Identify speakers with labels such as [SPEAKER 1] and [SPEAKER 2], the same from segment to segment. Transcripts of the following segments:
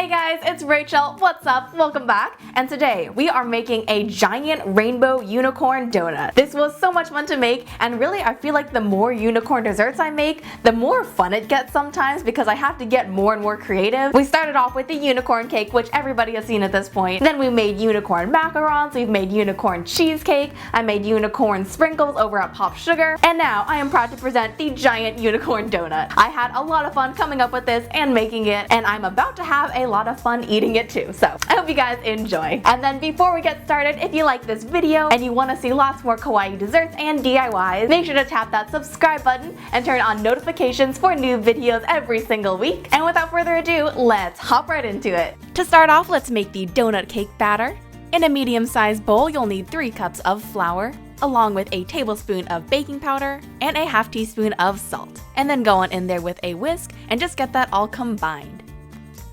[SPEAKER 1] Hey guys, it's Rachel. What's up? Welcome back. And today we are making a giant rainbow unicorn donut. This was so much fun to make, and really I feel like the more unicorn desserts I make, the more fun it gets sometimes because I have to get more and more creative. We started off with the unicorn cake, which everybody has seen at this point. Then we made unicorn macarons, we've made unicorn cheesecake, I made unicorn sprinkles over at Pop Sugar, and now I am proud to present the giant unicorn donut. I had a lot of fun coming up with this and making it, and I'm about to have a lot of fun eating it too, so I hope you guys enjoy. And then before we get started, if you like this video and you want to see lots more kawaii desserts and DIYs, make sure to tap that subscribe button and turn on notifications for new videos every single week. And without further ado, let's hop right into it. To start off, let's make the donut cake batter. In a medium-sized bowl, you'll need 3 cups of flour, along with a tablespoon of baking powder and a half teaspoon of salt. And then go on in there with a whisk and just get that all combined.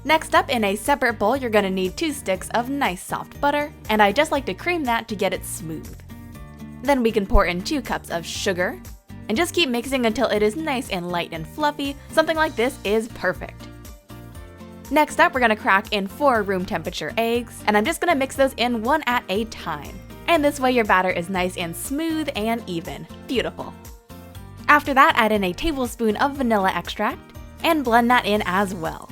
[SPEAKER 1] Next up, in a separate bowl, you're going to need 2 sticks of nice soft butter, and I just like to cream that to get it smooth. Then we can pour in 2 cups of sugar, and just keep mixing until it is nice and light and fluffy. Something like this is perfect. Next up, we're going to crack in 4 room temperature eggs, and I'm just going to mix those in one at a time. And this way your batter is nice and smooth and even. Beautiful. After that, add in a tablespoon of vanilla extract, and blend that in as well.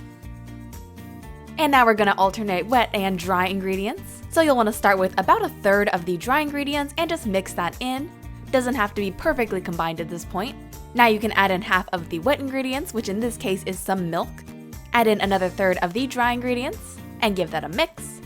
[SPEAKER 1] And now we're going to alternate wet and dry ingredients. So you'll want to start with about 1/3 of the dry ingredients and just mix that in. Doesn't have to be perfectly combined at this point. Now you can add in half of the wet ingredients, which in this case is some milk. Add in another 1/3 of the dry ingredients and give that a mix.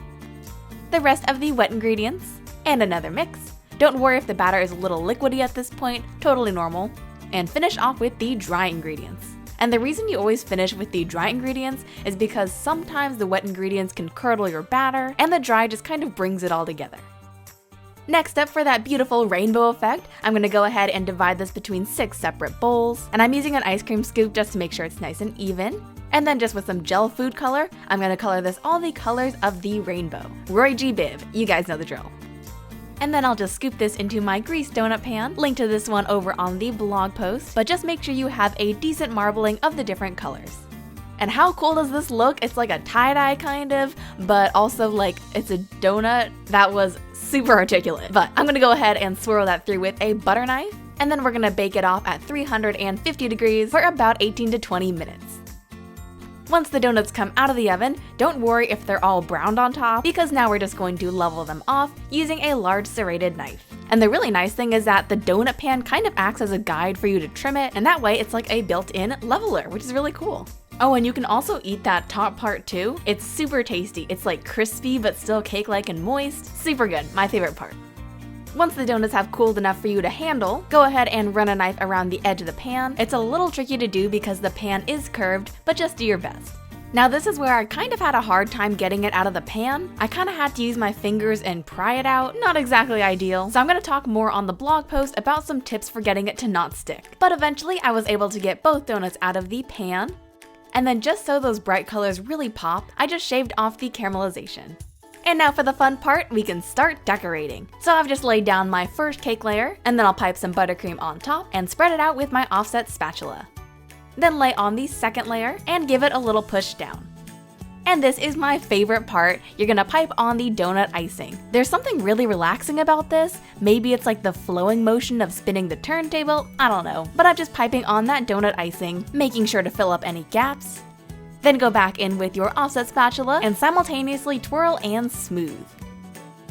[SPEAKER 1] The rest of the wet ingredients and another mix. Don't worry if the batter is a little liquidy at this point, totally normal. And finish off with the dry ingredients. And the reason you always finish with the dry ingredients is because sometimes the wet ingredients can curdle your batter, and the dry just kind of brings it all together. Next up, for that beautiful rainbow effect, I'm going to go ahead and divide this between 6 separate bowls, and I'm using an ice cream scoop just to make sure it's nice and even. And then just with some gel food color, I'm going to color this all the colors of the rainbow. Roy G. Biv, you guys know the drill. And then I'll just scoop this into my greased donut pan, link to this one over on the blog post, but just make sure you have a decent marbling of the different colors. And how cool does this look? It's like a tie-dye kind of, but also like it's a donut. That was super articulate. But I'm gonna go ahead and swirl that through with a butter knife, and then we're gonna bake it off at 350 degrees for about 18 to 20 minutes. Once the donuts come out of the oven, don't worry if they're all browned on top, because now we're just going to level them off using a large serrated knife. And the really nice thing is that the donut pan kind of acts as a guide for you to trim it, and that way it's like a built-in leveler, which is really cool. Oh, and you can also eat that top part too. It's super tasty. It's like crispy but still cake-like and moist. Super good, my favorite part. Once the donuts have cooled enough for you to handle, go ahead and run a knife around the edge of the pan. It's a little tricky to do because the pan is curved, but just do your best. Now this is where I kind of had a hard time getting it out of the pan. I kind of had to use my fingers and pry it out. Not exactly ideal, so I'm going to talk more on the blog post about some tips for getting it to not stick. But eventually I was able to get both donuts out of the pan. And then just so those bright colors really pop, I just shaved off the caramelization. And now for the fun part, we can start decorating. So I've just laid down my first cake layer, and then I'll pipe some buttercream on top and spread it out with my offset spatula. Then lay on the second layer and give it a little push down. And this is my favorite part, you're gonna pipe on the donut icing. There's something really relaxing about this. Maybe it's like the flowing motion of spinning the turntable, I don't know. But I'm just piping on that donut icing, making sure to fill up any gaps. Then go back in with your offset spatula and simultaneously twirl and smooth.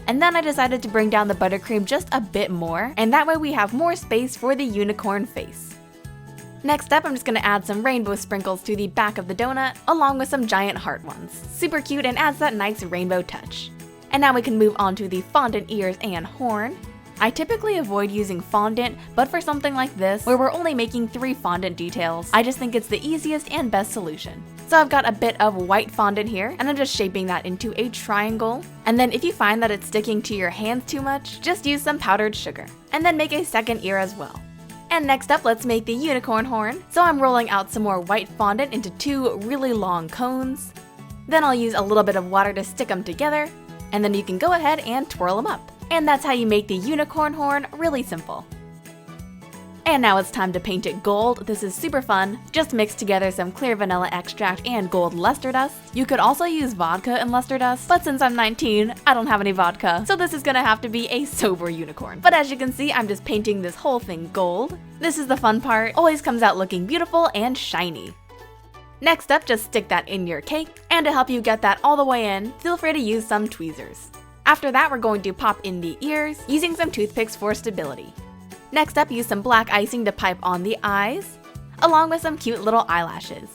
[SPEAKER 1] And then I decided to bring down the buttercream just a bit more, and that way we have more space for the unicorn face. Next up, I'm just going to add some rainbow sprinkles to the back of the donut, along with some giant heart ones. Super cute and adds that nice rainbow touch. And now we can move on to the fondant ears and horn. I typically avoid using fondant, but for something like this, where we're only making 3 fondant details, I just think it's the easiest and best solution. So I've got a bit of white fondant here, and I'm just shaping that into a triangle. And then if you find that it's sticking to your hands too much, just use some powdered sugar. And then make a second ear as well. And next up, let's make the unicorn horn. So I'm rolling out some more white fondant into 2 really long cones. Then I'll use a little bit of water to stick them together, and then you can go ahead and twirl them up. And that's how you make the unicorn horn, really simple. And now it's time to paint it gold. This is super fun. Just mix together some clear vanilla extract and gold luster dust. You could also use vodka and luster dust, but since I'm 19, I don't have any vodka, so this is gonna have to be a sober unicorn. But as you can see, I'm just painting this whole thing gold. This is the fun part. Always comes out looking beautiful and shiny. Next up, just stick that in your cake, and to help you get that all the way in, feel free to use some tweezers. After that, we're going to pop in the ears, using some toothpicks for stability. Next up, use some black icing to pipe on the eyes, along with some cute little eyelashes.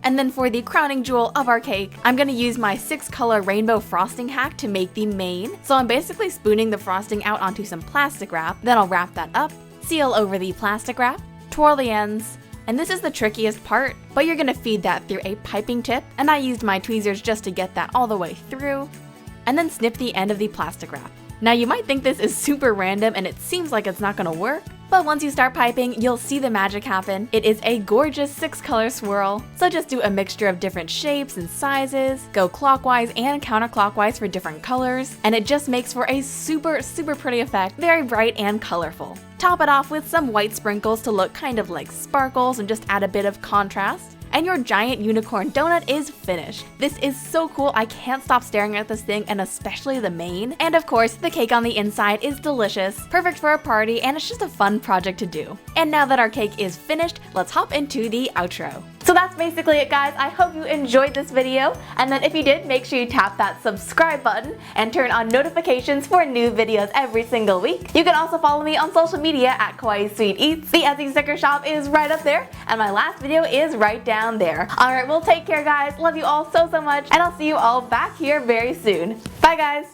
[SPEAKER 1] And then for the crowning jewel of our cake, I'm going to use my 6-color rainbow frosting hack to make the mane. So I'm basically spooning the frosting out onto some plastic wrap, then I'll wrap that up, seal over the plastic wrap, twirl the ends, and this is the trickiest part, but you're going to feed that through a piping tip, and I used my tweezers just to get that all the way through, and then snip the end of the plastic wrap. Now you might think this is super random and it seems like it's not gonna work, but once you start piping, you'll see the magic happen. It is a gorgeous 6-color swirl, so just do a mixture of different shapes and sizes, go clockwise and counterclockwise for different colors, and it just makes for a super pretty effect, very bright and colorful. Top it off with some white sprinkles to look kind of like sparkles and just add a bit of contrast. And your giant unicorn donut is finished. This is so cool, I can't stop staring at this thing, and especially the mane. And of course, the cake on the inside is delicious, perfect for a party, and it's just a fun project to do. And now that our cake is finished, let's hop into the outro. So that's basically it, guys. I hope you enjoyed this video, and then if you did, make sure you tap that subscribe button and turn on notifications for new videos every single week. You can also follow me on social media at kawaiisweetwearld. The Etsy sticker shop is right up there, and my last video is right down there. Alright, well, take care, guys. Love you all so much, and I'll see you all back here very soon. Bye, guys!